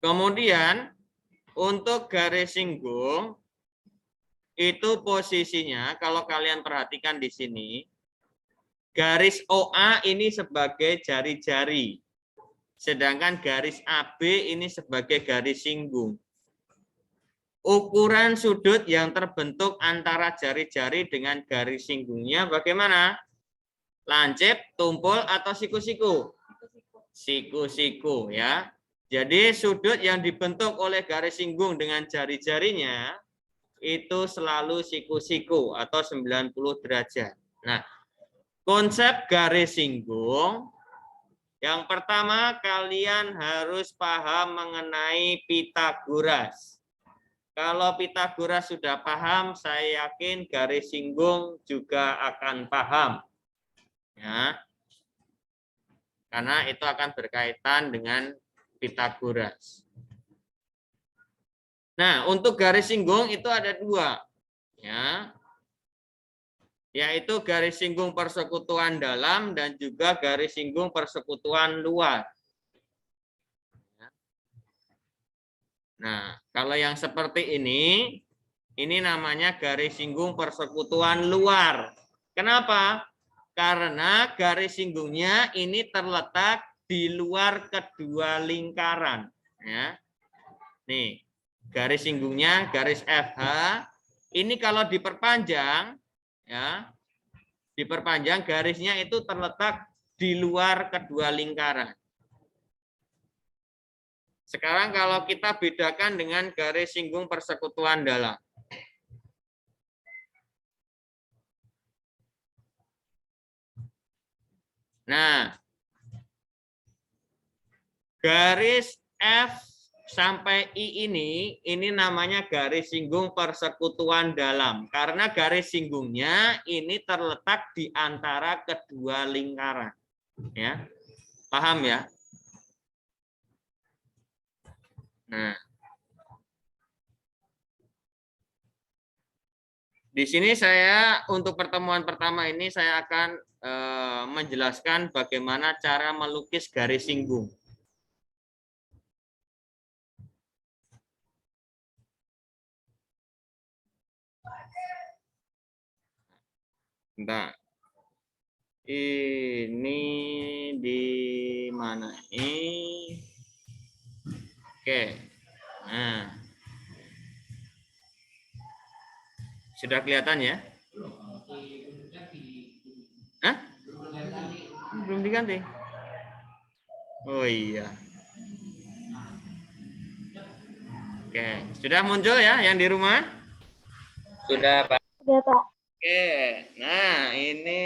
Kemudian untuk garis singgung itu posisinya kalau kalian perhatikan di sini, garis OA ini sebagai jari-jari, sedangkan garis AB ini sebagai garis singgung. Ukuran sudut yang terbentuk antara jari-jari dengan garis singgungnya bagaimana? Lancip, tumpul, atau siku-siku? Siku-siku ya. Jadi sudut yang dibentuk oleh garis singgung dengan jari-jarinya itu selalu siku-siku atau 90 derajat. Nah, konsep garis singgung, yang pertama kalian harus paham mengenai Pitagoras. Kalau Pitagoras sudah paham, saya yakin garis singgung juga akan paham. Ya. Karena itu akan berkaitan dengan Pitagoras. Nah, untuk garis singgung itu ada dua. Ya. Yaitu garis singgung persekutuan dalam dan juga garis singgung persekutuan luar. Nah, kalau yang seperti ini namanya garis singgung persekutuan luar. Kenapa? Karena garis singgungnya ini terletak di luar kedua lingkaran. Ya. Nih, garis singgungnya, garis FH, ini kalau diperpanjang, ya, diperpanjang garisnya itu terletak di luar kedua lingkaran. Sekarang kalau kita bedakan dengan garis singgung persekutuan dalam. Nah, garis F sampai I ini namanya garis singgung persekutuan dalam. Karena garis singgungnya ini terletak di antara kedua lingkaran. Ya, paham ya? Nah, di sini saya untuk pertemuan pertama ini saya akan menjelaskan bagaimana cara melukis garis singgung. Bentar. Ini di mana ini? Oke. Nah. Sudah kelihatan ya? Hah? Belum diganti. Oh iya. Oke, sudah muncul ya yang di rumah? Sudah, Pak. Sudah, Pak. Oke. Nah, ini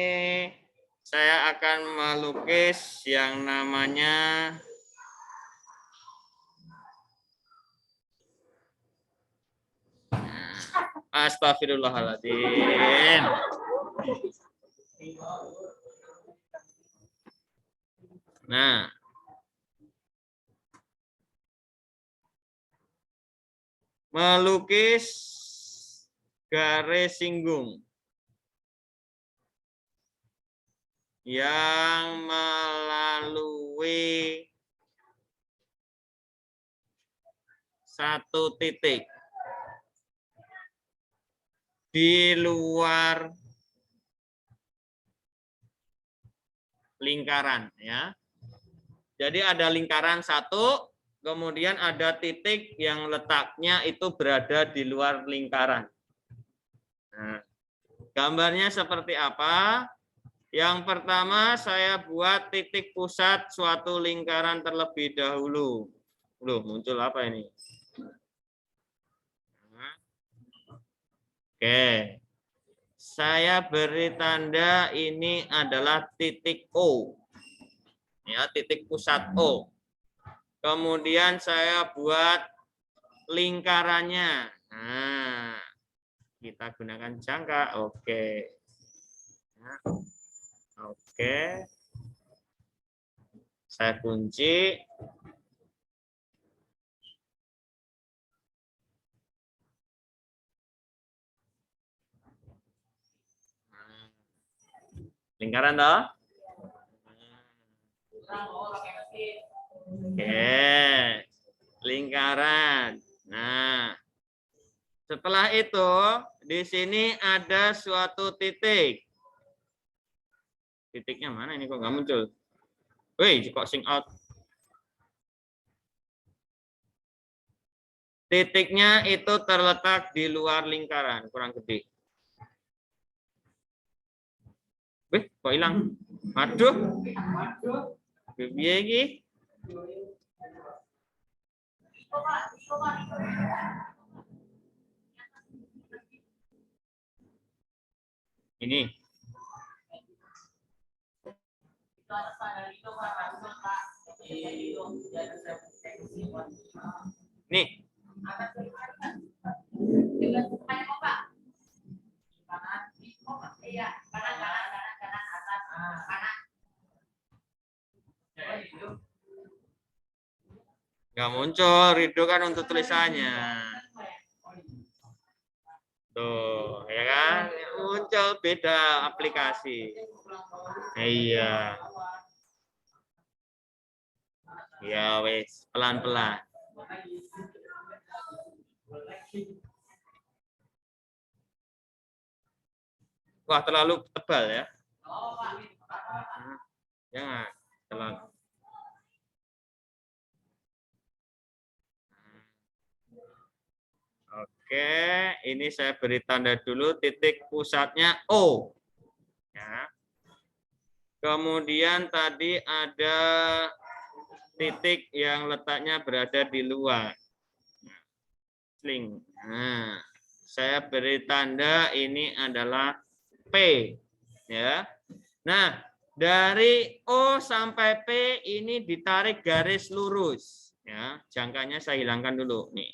saya akan melukis yang namanya Astagfirullahaladzim. Nah, melukis garis singgung yang melalui satu titik di luar lingkaran ya. Jadi ada lingkaran satu, kemudian ada titik yang letaknya itu berada di luar lingkaran. Nah, gambarnya seperti apa? Yang pertama saya buat titik pusat suatu lingkaran terlebih dahulu. Loh, muncul apa ini? Oke. Saya beri tanda ini adalah titik O. Ya, titik pusat O. Kemudian saya buat lingkarannya. Nah, kita gunakan jangka. Oke. Nah, oke. Saya kunci. Lingkaran toh? Oke. lingkaran. Nah, setelah itu di sini ada suatu titik. Titiknya mana ini kok nggak muncul? Wih, kok sing out. Titiknya itu terletak di luar lingkaran, kurang gede. Wih, kok hilang? Aduh. Piye iki? Ini. Nih. Nggak muncul, Ridho kan untuk tulisannya. Tuh, ya kan? Muncul beda aplikasi. Iya. Ya wes, pelan-pelan. Wah, terlalu tebal ya. Jangan terlalu. Oke, ini saya beri tanda dulu titik pusatnya O. Ya. Kemudian tadi ada titik yang letaknya berada di luar. Sling. Nah, saya beri tanda ini adalah P. Ya. Nah, dari O sampai P ini ditarik garis lurus. Ya, jangkanya saya hilangkan dulu nih.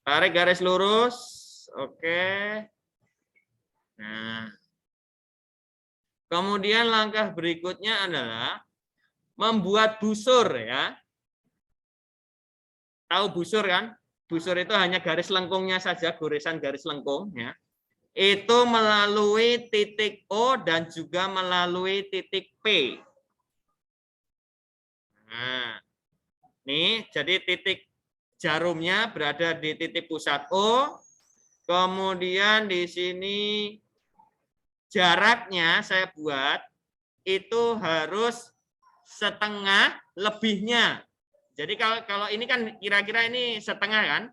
Tarik garis lurus, oke. Nah, kemudian langkah berikutnya adalah membuat busur ya. Tahu busur kan? Busur itu hanya garis lengkungnya saja, goresan garis lengkung ya. Itu melalui titik O dan juga melalui titik P. Nah, nih jadi titik jarumnya berada di titik pusat O. Kemudian di sini jaraknya saya buat itu harus setengah lebihnya. Jadi kalau ini kan kira-kira ini setengah kan?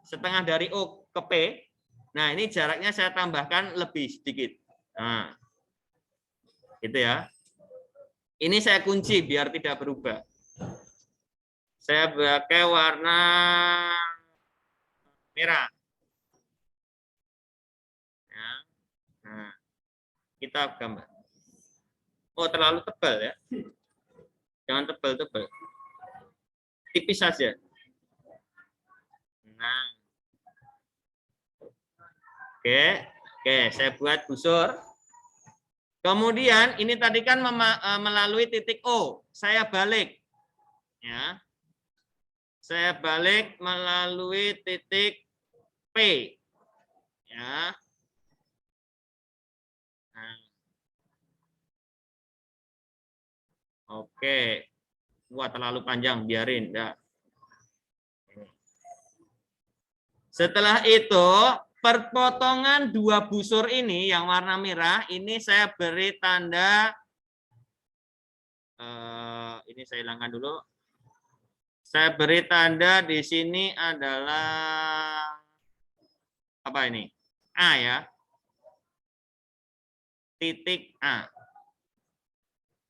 Setengah dari O ke P. Nah, ini jaraknya saya tambahkan lebih sedikit. Nah, gitu ya. Ini saya kunci biar tidak berubah. Saya pakai warna merah. Ya. Nah, kita gambar. Oh, terlalu tebal ya. Jangan tebal-tebal. Tipis saja. Nah. Oke, saya buat busur. Kemudian ini tadi kan melalui titik O. Saya balik. Ya. Saya balik melalui titik P. Ya. Nah. Oke. Wah, terlalu panjang, biarin. Ya. Setelah itu, perpotongan dua busur ini yang warna merah, ini saya beri tanda, ini saya hilangkan dulu. Saya beri tanda di sini adalah, apa ini? A ya. Titik A.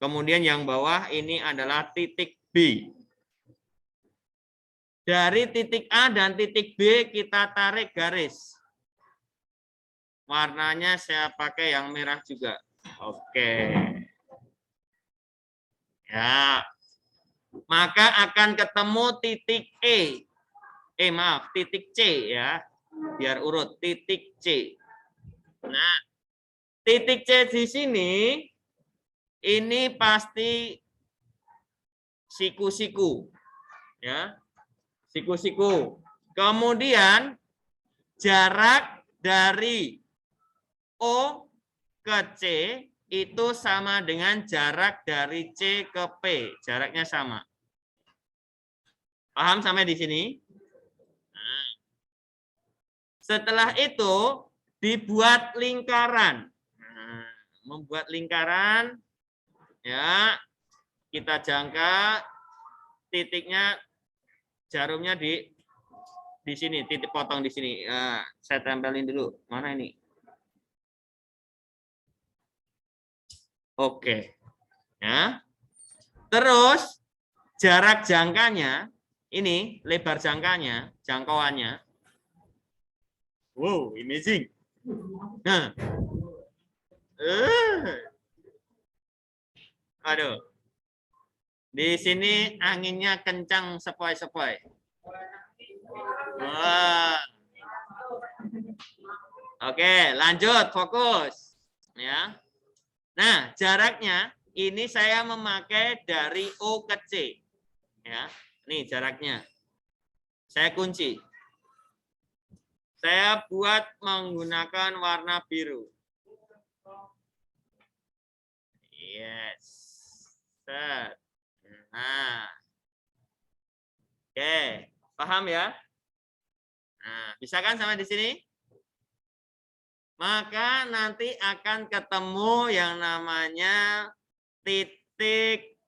Kemudian yang bawah ini adalah titik B. Dari titik A dan titik B kita tarik garis. Warnanya saya pakai yang merah juga. Oke. Ya. Maka akan ketemu titik E. Maaf, titik C ya. Biar urut, titik C. Nah, titik C di sini ini pasti siku-siku. Ya. Siku-siku. Kemudian jarak dari O ke C itu sama dengan jarak dari C ke P. Jaraknya sama. Paham sampai di sini? Nah, setelah itu dibuat lingkaran. Nah, membuat lingkaran, ya kita jangka titiknya, jarumnya di sini, titik potong di sini. Nah, saya tempelin dulu. Mana ini? Oke. Ya. Terus jarak jangkanya ini, lebar jangkanya, jangkauannya. Wow, amazing. Nah. Aduh. Di sini anginnya kencang sepoi-sepoi. Wah. Oke, lanjut, fokus. Ya. Nah, jaraknya ini saya memakai dari O ke C. Ya, ini jaraknya. Saya kunci. Saya buat menggunakan warna biru. Yes. Set. Nah. Oke, paham ya? Nah, bisa kan sampai di sini? Maka nanti akan ketemu yang namanya titik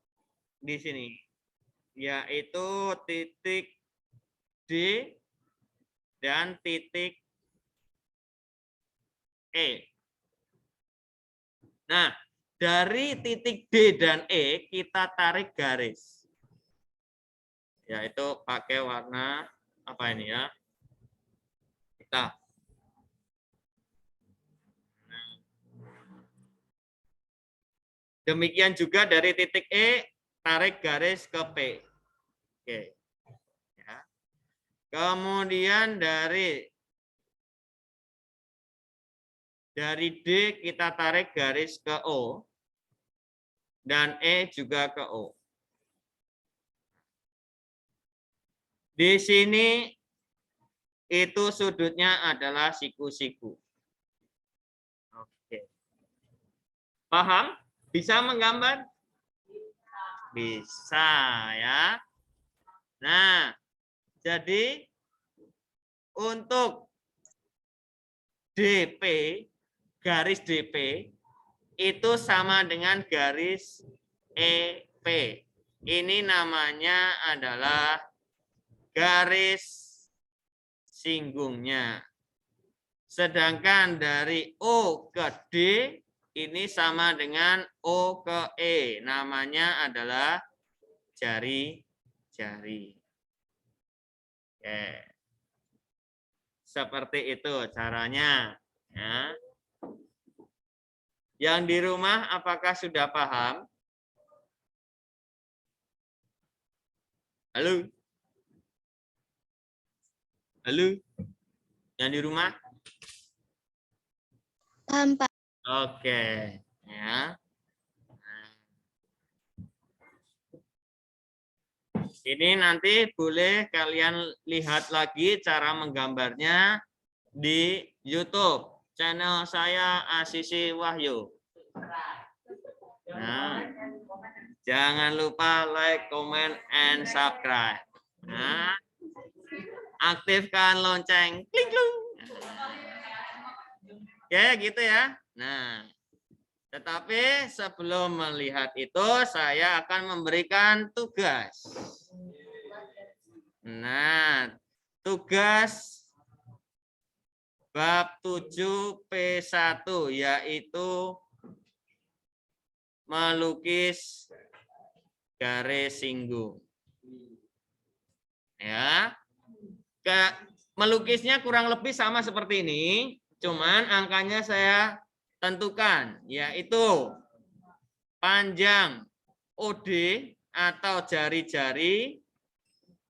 di sini, yaitu titik D dan titik E. Nah, dari titik D dan E kita tarik garis, yaitu pakai warna apa ini ya? Kita. Demikian juga dari titik E, tarik garis ke P. Oke. Ya. Kemudian dari D kita tarik garis ke O, dan E juga ke O. Di sini itu sudutnya adalah siku-siku. Oke. Paham? Bisa menggambar? Bisa ya. Nah, jadi untuk DP, garis DP itu sama dengan garis EP. Ini namanya adalah garis singgungnya. Sedangkan dari O ke D ini sama dengan O ke E. Namanya adalah jari-jari. Oke. Seperti itu caranya. Ya. Yang di rumah apakah sudah paham? Halo? Halo? Yang di rumah? Paham, Pak. Oke. Ya. Ini nanti boleh kalian lihat lagi cara menggambarnya di YouTube channel saya Asisi Wahyu. Nah, jangan lupa like, comment, and subscribe. Nah, aktifkan lonceng. Kling, kling. Oke, gitu ya. Nah, tetapi sebelum melihat itu, saya akan memberikan tugas. Nah, tugas bab 7P1 yaitu melukis garis singgung. Ya. Melukisnya kurang lebih sama seperti ini, cuman angkanya saya tentukan, yaitu panjang OD atau jari-jari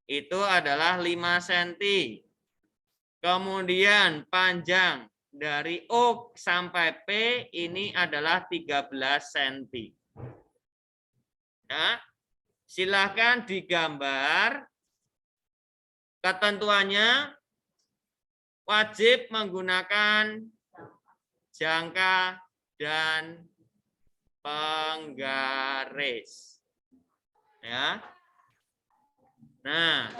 itu adalah 5 cm. Kemudian panjang dari O sampai P ini adalah 13 cm. Ya, silahkan digambar. Ketentuannya wajib menggunakan jangka dan penggaris. Ya. Nah,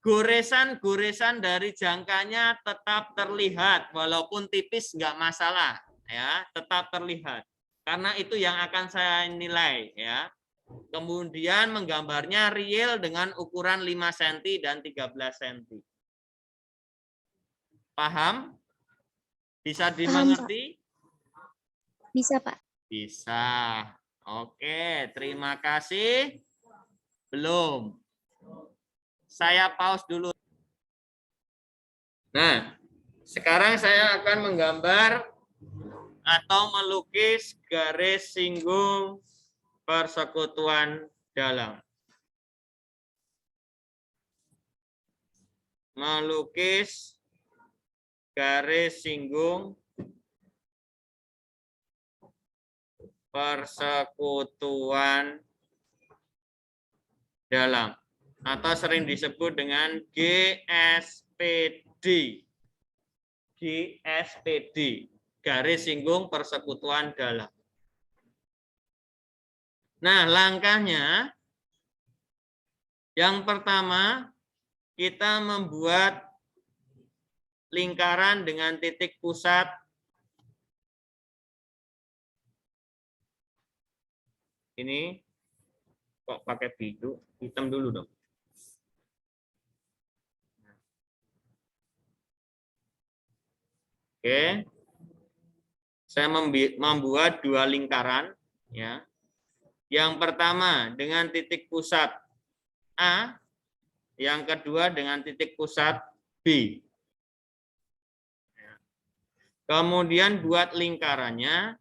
goresan-goresan dari jangkanya tetap terlihat, walaupun tipis nggak masalah, ya, tetap terlihat. Karena itu yang akan saya nilai, ya. Kemudian menggambarnya real dengan ukuran 5 cm dan 13 cm. Paham? Bisa dimengerti? Bisa, Pak. Bisa. Oke, terima kasih. Belum. Saya pause dulu. Nah, sekarang saya akan menggambar atau melukis garis singgung persekutuan dalam. Melukis garis singgung persekutuan dalam atau sering disebut dengan GSPD. GSPD, garis singgung persekutuan dalam. Nah, langkahnya yang pertama kita membuat lingkaran dengan titik pusat ini. Kok pakai biru? Hitam dulu dong. Oke, saya membuat dua lingkaran, ya. Yang pertama dengan titik pusat A, yang kedua dengan titik pusat B. Kemudian buat lingkarannya.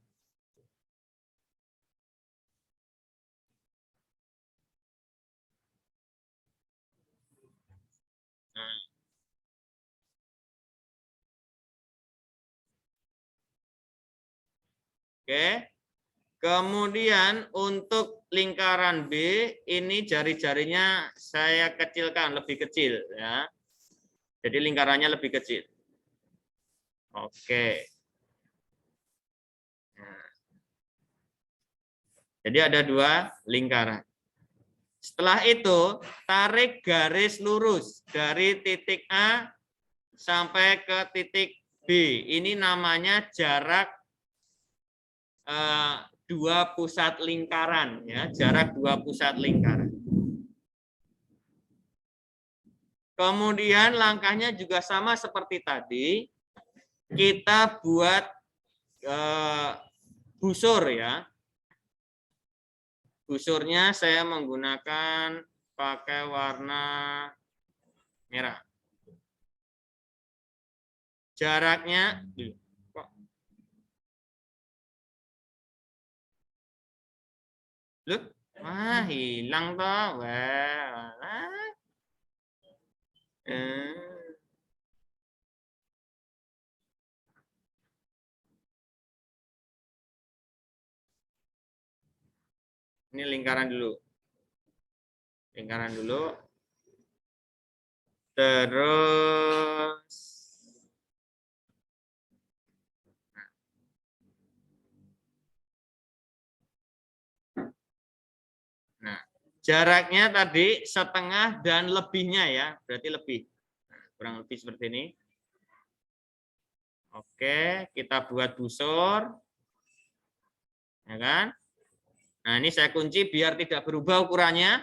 Oke. Kemudian untuk lingkaran B ini jari-jarinya saya kecilkan, lebih kecil, ya. Jadi lingkarannya lebih kecil. Oke. Nah. Jadi ada dua lingkaran. Setelah itu tarik garis lurus dari titik A sampai ke titik B. Ini namanya jarak dua pusat lingkaran, ya, jarak dua pusat lingkaran. Kemudian langkahnya juga sama seperti tadi, kita buat busur, ya. Busurnya saya menggunakan pakai warna merah. Jaraknya loh, hilang toh. Wah. Ini lingkaran dulu. Lingkaran dulu. Terus nah, jaraknya tadi setengah dan lebihnya, ya, berarti lebih. Nah, kurang lebih seperti ini. Oke, kita buat busur. Ya kan? Nah, ini saya kunci biar tidak berubah ukurannya.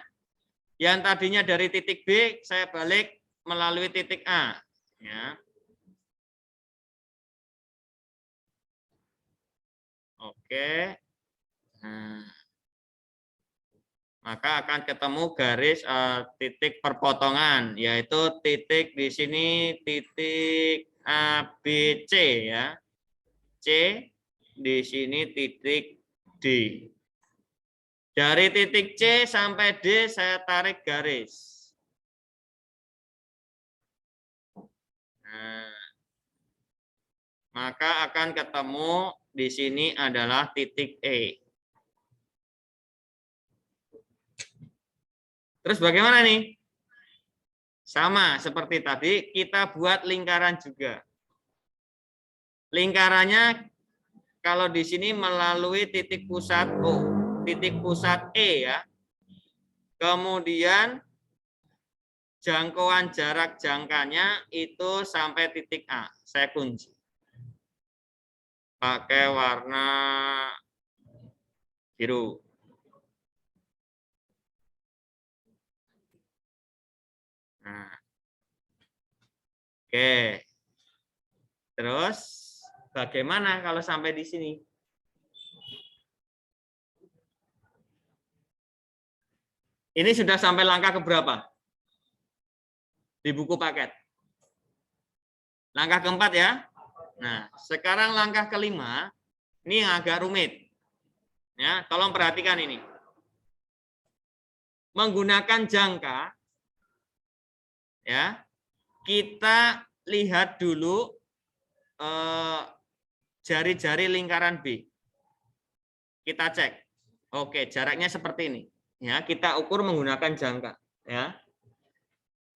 Yang tadinya dari titik B, saya balik melalui titik A. Ya. Oke. Nah, maka akan ketemu garis titik perpotongan, yaitu titik di sini titik ABC, ya. C, di sini titik D. Dari titik C sampai D saya tarik garis. Nah, maka akan ketemu di sini adalah titik E. Terus bagaimana nih? Sama seperti tadi, kita buat lingkaran juga. Lingkarannya kalau di sini melalui titik pusat O, titik pusat E, ya. Kemudian jangkauan jarak jangkanya itu sampai titik A. Saya kunci. Pakai warna biru. Nah. Oke. Terus bagaimana kalau sampai di sini? Ini sudah sampai langkah keberapa? Di buku paket. Langkah keempat ya. Nah, sekarang langkah kelima, ini yang agak rumit. Ya, tolong perhatikan ini. Menggunakan jangka, ya, kita lihat dulu jari-jari lingkaran B. Kita cek. Oke, jaraknya seperti ini. Ya, kita ukur menggunakan jangka. Ya.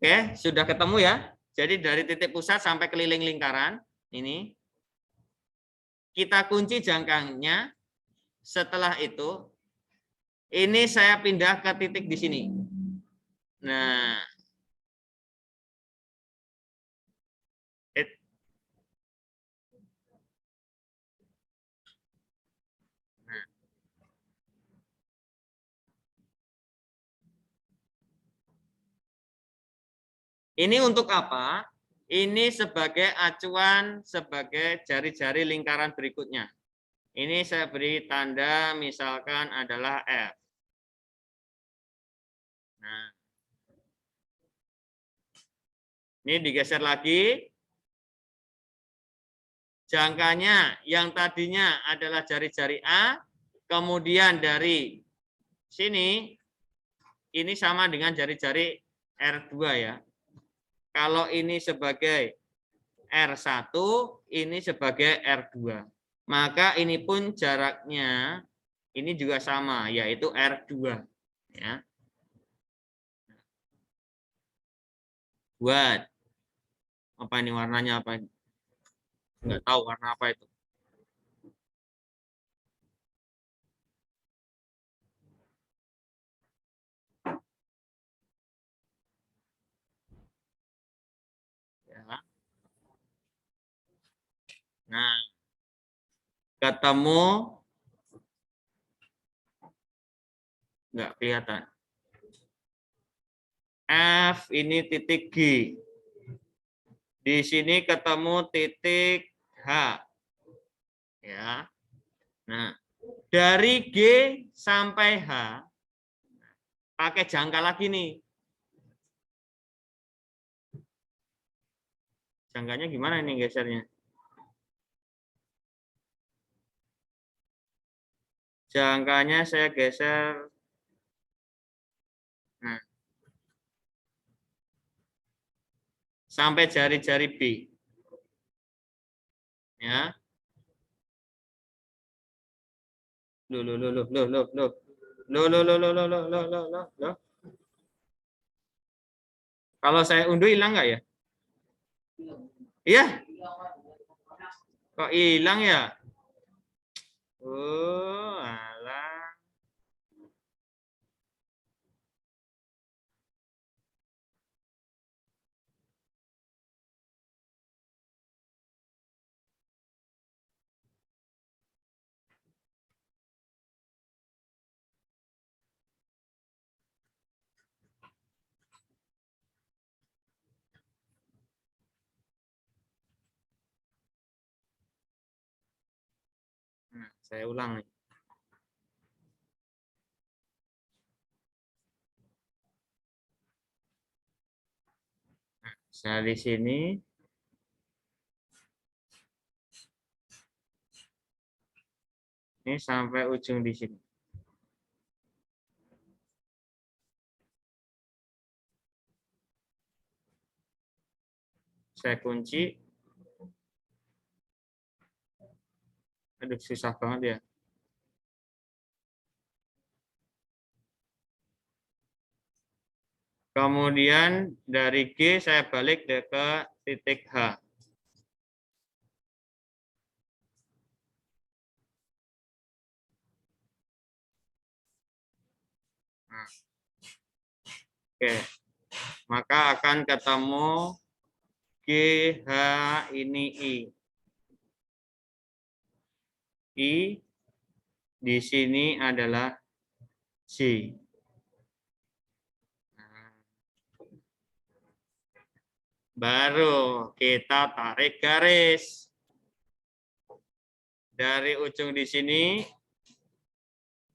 Oke, sudah ketemu ya. Jadi dari titik pusat sampai keliling lingkaran ini kita kunci jangkanya. Setelah itu ini saya pindah ke titik di sini. Nah, ini untuk apa? Ini sebagai acuan sebagai jari-jari lingkaran berikutnya. Ini saya beri tanda misalkan adalah F. Nah, ini digeser lagi. Jangkanya yang tadinya adalah jari-jari A, kemudian dari sini ini sama dengan jari-jari R2 ya. Kalau ini sebagai R1, ini sebagai R2. Maka ini pun jaraknya ini juga sama, yaitu R2. Ya. Buat apa ini warnanya apa? Nggak tahu warna apa itu. Ya. Nah, ketemu nggak kelihatan. F ini titik G. Di sini ketemu titik H. Ya. Nah, dari G sampai H pakai jangka lagi nih. Jangkanya gimana ini gesernya? Jangkanya saya geser. Nah, sampai jari-jari B. Ya. Loh. Kalau saya unduh hilang nggak ya? Iya. Kok hilang ya? Oh, alah. Nah, saya ulang nih. Nah, saya di sini. Ini sampai ujung di sini. Saya kunci. Aduh, susah banget ya. Kemudian dari G saya balik ke titik H. Nah. Oke. maka akan ketemu GH ini I. I di sini adalah J. Baru kita tarik garis. Dari ujung di sini,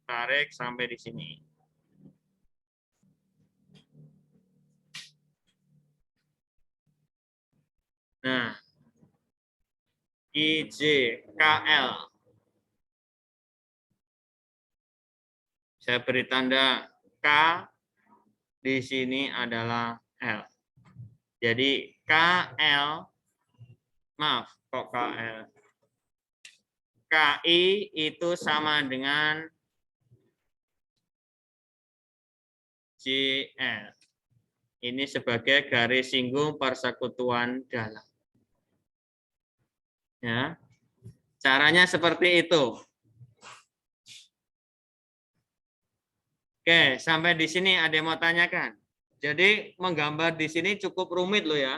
tarik sampai di sini. Nah, IJKL. Saya beri tanda K, di sini adalah L. Jadi KL, maaf, kok KL? KI itu sama dengan JL. Ini sebagai garis singgung persekutuan dalam. Ya. Caranya seperti itu. Oke, sampai di sini ada yang mau tanyakan? Jadi menggambar di sini cukup rumit loh ya.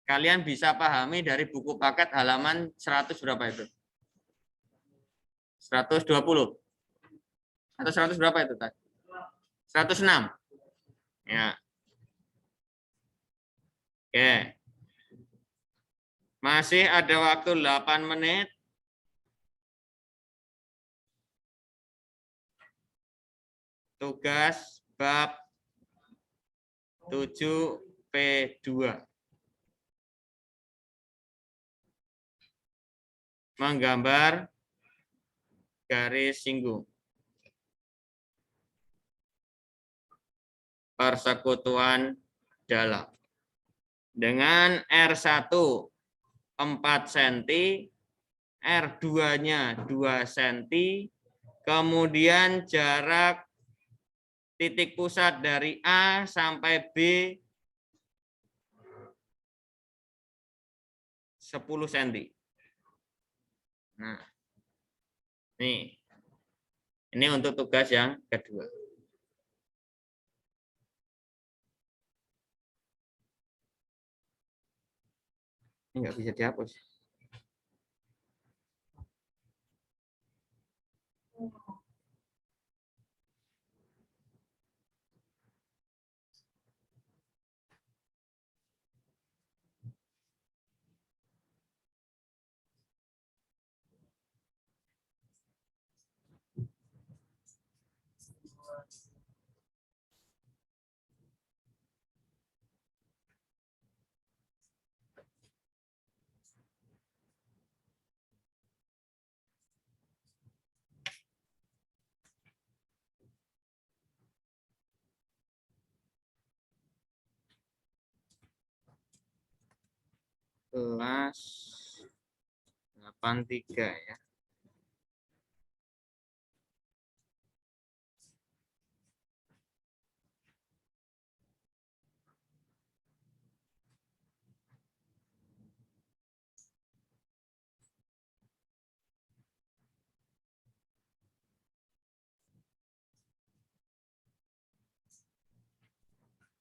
Kalian bisa pahami dari buku paket halaman 100 berapa itu? 120. Atau 100 berapa itu tadi? 106. Ya. Oke. Masih ada waktu 8 menit. Tugas bab 7P2. Menggambar garis singgung. Persekutuan dalam. Dengan R1 4 cm, R2-nya 2 cm, kemudian jarak titik pusat dari A sampai B 10 cm. Nah, ini untuk tugas yang kedua. Ini nggak bisa dihapus. Kelas 83 ya.